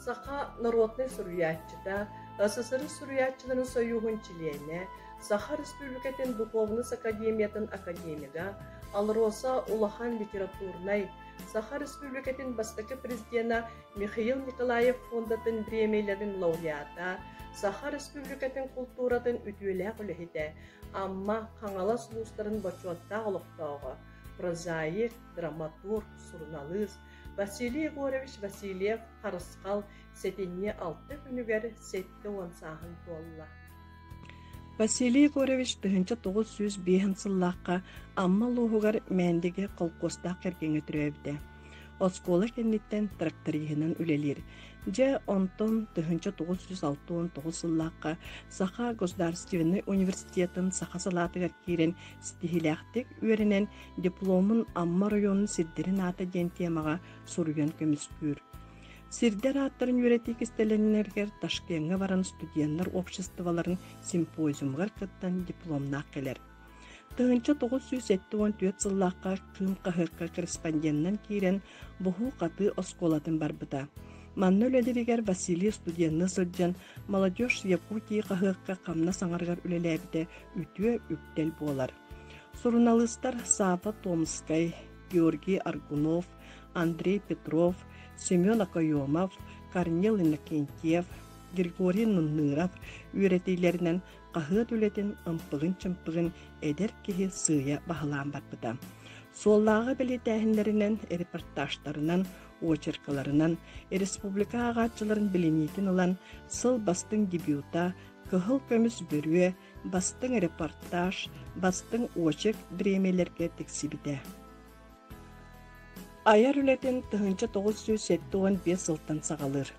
Саха народный сурьяччыда, СССР сурьяччыларын союгун члене, Саха Республикатын Духовныс академиятын академига, Алроса Улахан литературнай, Саха Республикатын бастакы президента Михаил Николаев фондатын премияларын лауреата, Саха Республикатын культуратын үтүеле көлехите, амма каңала сулустарын бачуатта олуктауга, прозаик, драматург, журналист Василий Егорович Васильев Харыскал сетинне 6 күнүгер сетте онсаһын туолла. Василий Егорович 1905 сыллаққа амма луһугар мәндеге колкоста кергеңе түрәбде. Оскола кенниттен тракториһинен үлелер. Же онтон 1969 сыллаққа Саха Государственный университетін Саха салатыгар кирен стихиляқтик үйренен дипломын амма районын сирдерин ата ден темаға суруян көміскүр. Сирдер аттарын үйретик истеленнергер Ташкентге баран студенттер обществоларын симпозиумгар кыттан дипломна келер. 1974 сыллаққа кым қағырқа корреспонденттен кирен бұху қаты осколатын барбыта. Манны өлелерігер Василий студентны сылджан молодежь Якутии қағырқа қамна саңарғар үлеләбіде үтіе үптел болар. Журналистар Сава Томскай, Георгий Аргунов, Андрей Петров, Семен Акайомов, Корнел Иннокентьев, Григорий Нунныров үйретейлерінен қағыт үлетін ымпығын-чымпығын әдер кеге сыя бағылан барбыда. Соллағы білетәхінлерінен, репортаждарынан, очеркаларынан, республика ағатчыларын біленетін olan сыл бастың дебюта, кығыл көміс бөріе, бастың репортаж, бастың очек біремелерге тексибіде. Аяр үлетін 1975 сылтан сағалыр.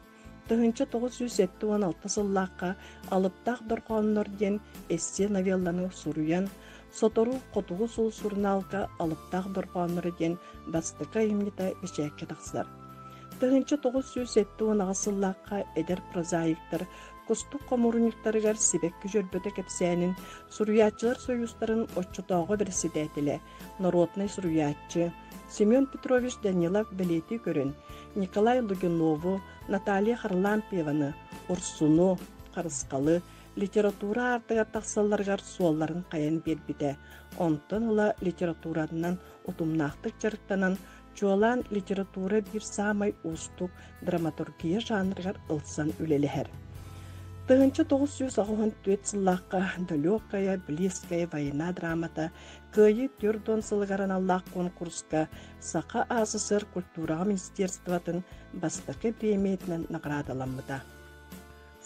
1976 сыллаққа алыптақ дұрқанлар ден эссе новелланы суруян, сотору қотуғы сол сурналға алыптақ дұрқанлар ден бастықа емнета бешәкке тақсылар. 1976 сыллаққа әдер прозаиктар, кустук комуруниктарыгар сибекки жөрбөтө кепсәнин суруячылар союзтарын отчутауға бірсидәтілі, народный суруячы, Семен Петрович Данилов білеті көрін, Николай Лугинову, Наталья Харлампеваны, Урсуну, Қарысқалы, литература артыгар тақсаларғар суолларын қаян бербіде. Онтын ұла литературадынан ұтымнақтық жарықтанан жолан литература бір самай устук драматургия жанрығар ылсан үлеліхер. 1964 сыллаққа далекая, близкая война драмата күйі түрдон сылғаран Аллах конкурска Саха АССР культура министерстватын бастықы премиетінен наградаланмыда.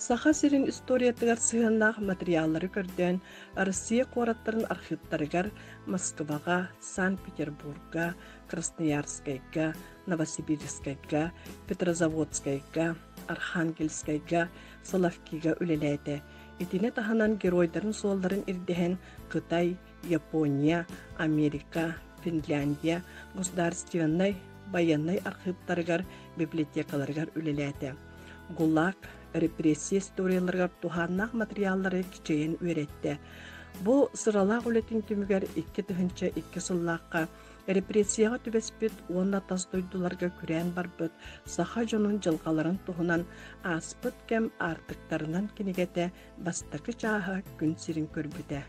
Саха сирин историятыгар сыгыннақ материаллары көрден Россия қораттарын архивтарыгар Москваға, Санкт-Петербургға, Красноярскайга, Новосибирскайга, Петрозаводскайга, Архангельскайга, Соловкига үлеләйді. Етіне таханан геройдарын солдарын ирдеген Қытай, Япония, Америка, Финляндия, государственный, военный архивтарыгар, библиотекаларыгар үлеләйді. ГУЛАГ, репрессия историяларыгар туханнақ материаллары кичейін өретті. Бұл сыралақ үлетін түмігер 2 сыллаққа репрессияға түбеспет онна тастойдуларға күрән барбыт, Саха жонын жылғаларын тұғынан аспыт кәм артықтарынан кенегеті бастықы чаға күн сирин көрбіде.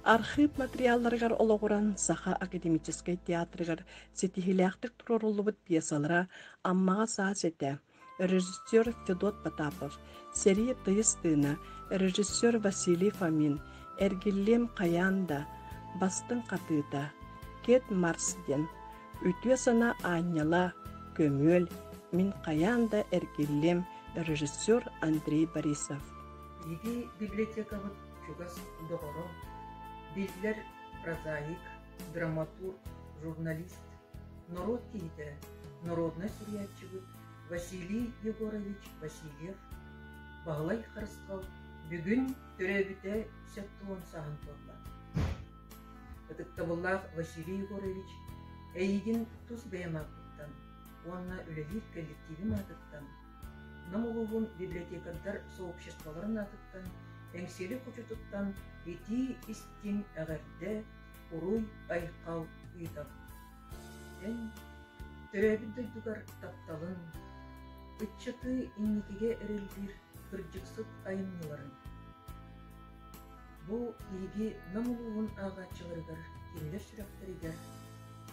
Архив материалларыгар олығыран Саха академический театрыгар сетихиляқтық тұрорулыбыт пьесалара аммаға саас еті. Режиссер Федот Потапов, Серия Тыйыстына, режиссер Василий Фомин, Эргиллем Каянда, Бастың Қатыта, Кет Марсден, Үтуе сана Аняла, Көмөл, Мин Каянда, Эргиллем, режиссер Андрей Борисов. Еги библиотекавыт чугас доғыры, билдер прозаик, драматург, журналист, народ кейді, народный сурьячывыт, Василий Егорович Васильев, Бағлай Қарысқал, бүгін төрәбіте сәттуын сағын тоғла. Бұтықтабыллақ Василий Егорович әйген тұз бәймақыттан, онына үлелер коллективін атыттан, намылуғын библиотекадар сообществоларын атыттан, әңселі құчытыттан, еті істен әғәрді, ұруй айқау ұйдам. Төрәбіт дойдуғар тапталын, Ыччаты инникиге эрелбир кырдьыксыт айымныларын. Бу иги намулуун агачыларыгар кимлер сүрөктөрүгер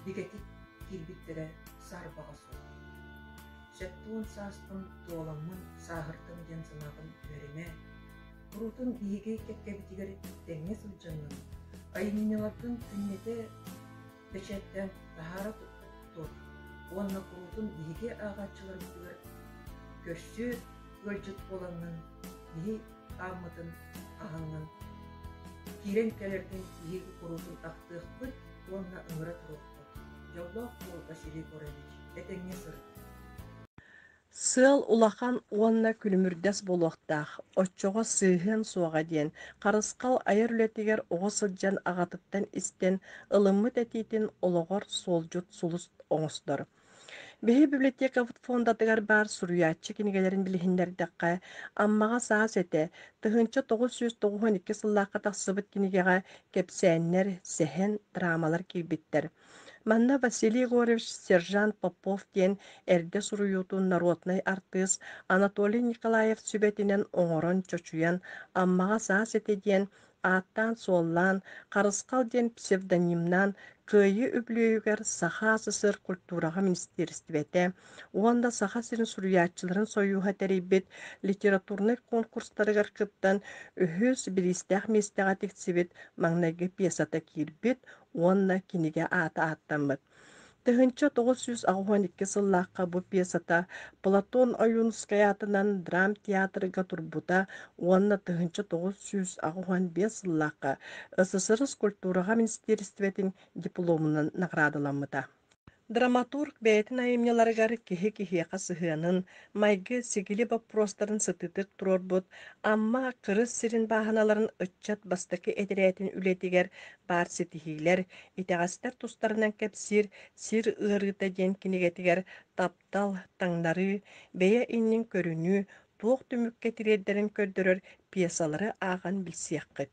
бигетик кирбиттере сарбага сол. Шеттуун саастын туоламмын саагыртын ден санагын береме. Бурутун иги кеккебитигер теңе сылжанын. Айымнылардын күннете печеттен тахара тур. Онна бурутун иги агачыларыгар көрсү өлжүт боланын иги аммытын ағанын. Кирен келерден иги бурутун актыхпыт, онна ыңыра туруппут. Жоллоқ бол Василий Горович, этеңе сыр. Сыл улахан уонна күлүмүрдэс болуақтақ, отчоға сыйхын суаға ден, қарысқал айыр үлетігер оғы сылжан ағатыттан істен ылыммыт әтейтін олығыр солжут сулус оңыстыр. Беһи библиотека фондатыгар бар суруяччы кинигелерин билиһиннердäккэ аммаҕа саас этэ тыһынча 992 сыллаакка тахсыбыт кинигеҕэ кэпсээннэр сэһэн драмалар киирбиттэр. Манна Василий Егорович сержант Попов диэн эрдэ суруйуутун народный артыыс Анатолий Николаев сүбэтинэн оҥорон чочуян аммаҕа саас этэ диэн ааттаан суоллаан Харыскал диэн псевдонимнан кыйы үблүйүгэр саха сысыр культураға министерствете, уонда саха сирин суруяччыларын союха терейбит литературный конкурстарыгар кыттан үһүс билистэх местеға тиксибит маңнайгы пьесата кирбит, уонна киниге аата ааттаммыт. Тыһынча 992 сыллааққа бу пьесата Платон Аюнскаятынан драм театрыга турбута, уонна тыһынча 965 сыллааққа СССР культураға министерстветін дипломынан наградыламмыта. Драматург бәйтін айымняларыгар кихи-кихиэқа сыһыанын, майгы сигили вопростарын сытытык турорбут, амма кырыс сирин бааһаналарын ыччат бастакы этерээтин үлетигер бар ситихилер, итеҕастар тустарынан кэпсир, сир ыарыта диэн кинигетигер таптал таңнары, бэйэ иннин көрүнүү, туох түмүкке тиреддерин көрдөрөр пьесалары ааҕан билсиэххит.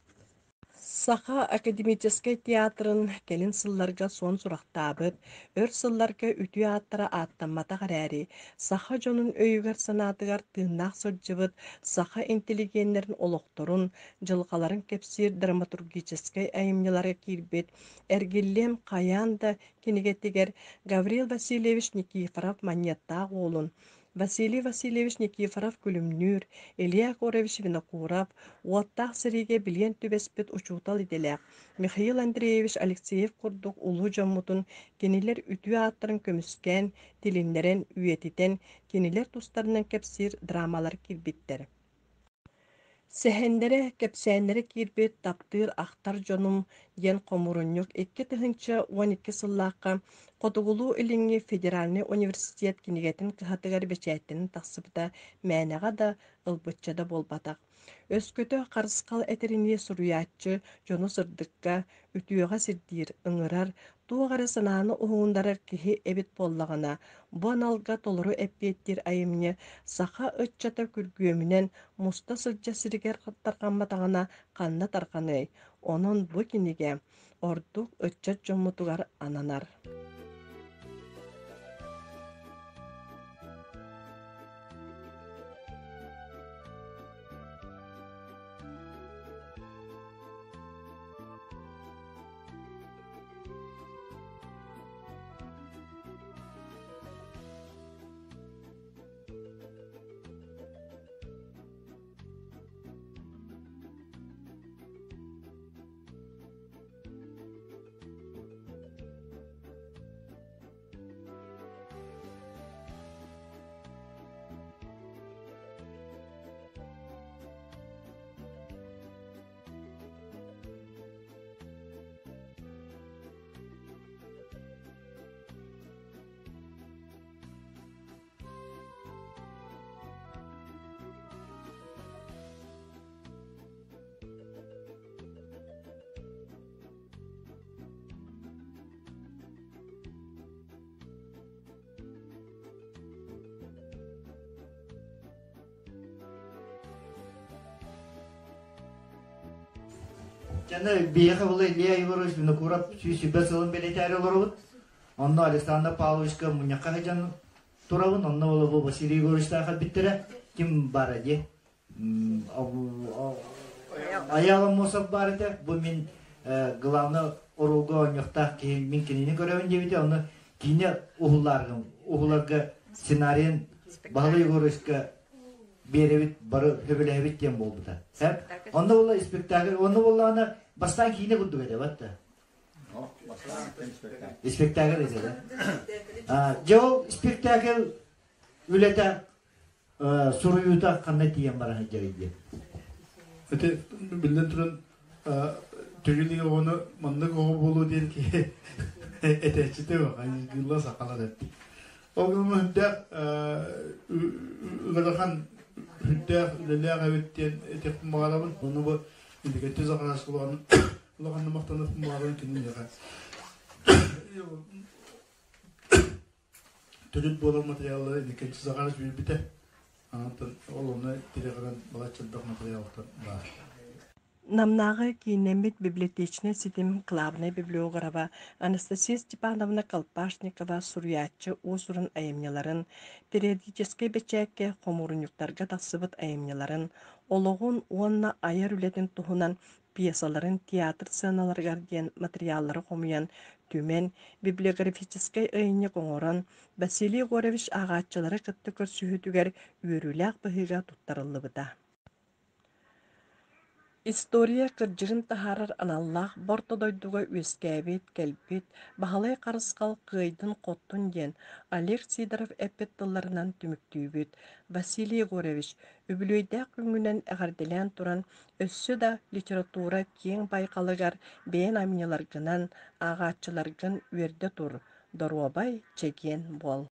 Саха академический театрын келин сылларга сон сурахтаабыт, өр сылларга үтү аттара аттаммата гарари, саха жонун өйүгер санаатыгар тыыннаах сылжыбыт, саха интеллигеннерин олохторун, жылгаларын кепсир драматургический айымнялары кирбит, эргиллем каян да кинигетигер Гавриил Васильевич Никифоров маньяттаах оолун, Василий Васильевич Никифоров күлүмнүүр, Илья Корович Винокуров, уоттаах сириге билиен түбеспит учуутал иделээх, Михаил Андреевич Алексеев курдук улуу жоммутун кинилер үтүө ааттарын көмүскэн, тилиннерен үйетитен, кинилер тустарынан кепсир драмалар кирбиттер. Сэхэндере кепсээннери киирбит таптыыр ахтар дьонум диэн хомурунньук 2-12 сыллаакка Хотугулуу илиңи Федеральный университет кинигетин кыһатыгар бечээттинин тахсыбыта мээнэҕа да ылбыччада болбатах. Өскөтө Харыскал этерини суруяччы дьону сырдыкка үтүөҕэ сирдиир ыҥырар, туоҕара санааны уһуундарар киһи эбит боллаҕына, бу аналга толору эппиэттир айымньы саха ыччата күргүөмүнэн муста сылдьа сиригэр тархамматаҕына ханна тарханыай, онон бу киниге ордук ыччат дьоммутугар ананар. Жана бияха было Илья Егорович Винокуров сүйсүбе сылын белетери олорубут. Онно Александр Павловичка муняка жан турабын онна бола бу Василий Егоровичтаха биттере ким бар эди. Аялам мосап бар эди. Бу мен главный оруга оньяхта кин мен кинини көрөбүн дебите аны кине ухуларга сценарийин Бағлы Егоровичка беребит бары хөбөлөбүт дем болду да. Онда бола спектакль, онда бола аны бастан кийине курдук эди батта. Спектакль эди да. Жол спектакль үлете суруюта кандай тиен бар жайды. Öte bilden turan tügülüğü onu manlık oğu bolu der ki eteçite var. Hani yıllar sakala der. O gün hüdde ıgılakan hüdde lelea gaybetten etek mağarabın. Onu bu indikatör zakarası kulağının kulağının maktanı mağarabın kendini yakar. Tügül bolan materyalları indikatör zakarası bir bite. Anlatın onu direkadan balaçıldak materyallar var. Намнағы кейінемет библиотечный сетим клабная библиографа Анастасия Степановна Колпашникова сурьячы осурын айымняларын, периодический бечәкке қомурынюктарға тақсыбыт айымняларын, олығын онна айыр үлетін тұхынан пьесаларын театр сценаларғар ден материаллары қомуян төмен библиографический айыны қоңырын Василий Егорович ағатчылары кытты көрсүхүтүгер үйөрүләк быһыга туттарылы бұда. История кыржырын тахарар аналлах бортодойдуга үскәбит, кәлбит, бахалай қарысқал кыйдын коттун ден Олег Сидоров эппеттыларынан түмүктүүбүт. Василий Егорович үбүлөйдәк күңүнен әгәрделән туран өссө да литература кең байкалыгар бәйен аминяларгынан ағатчыларгын үрдө тур. Доруабай чеген бол.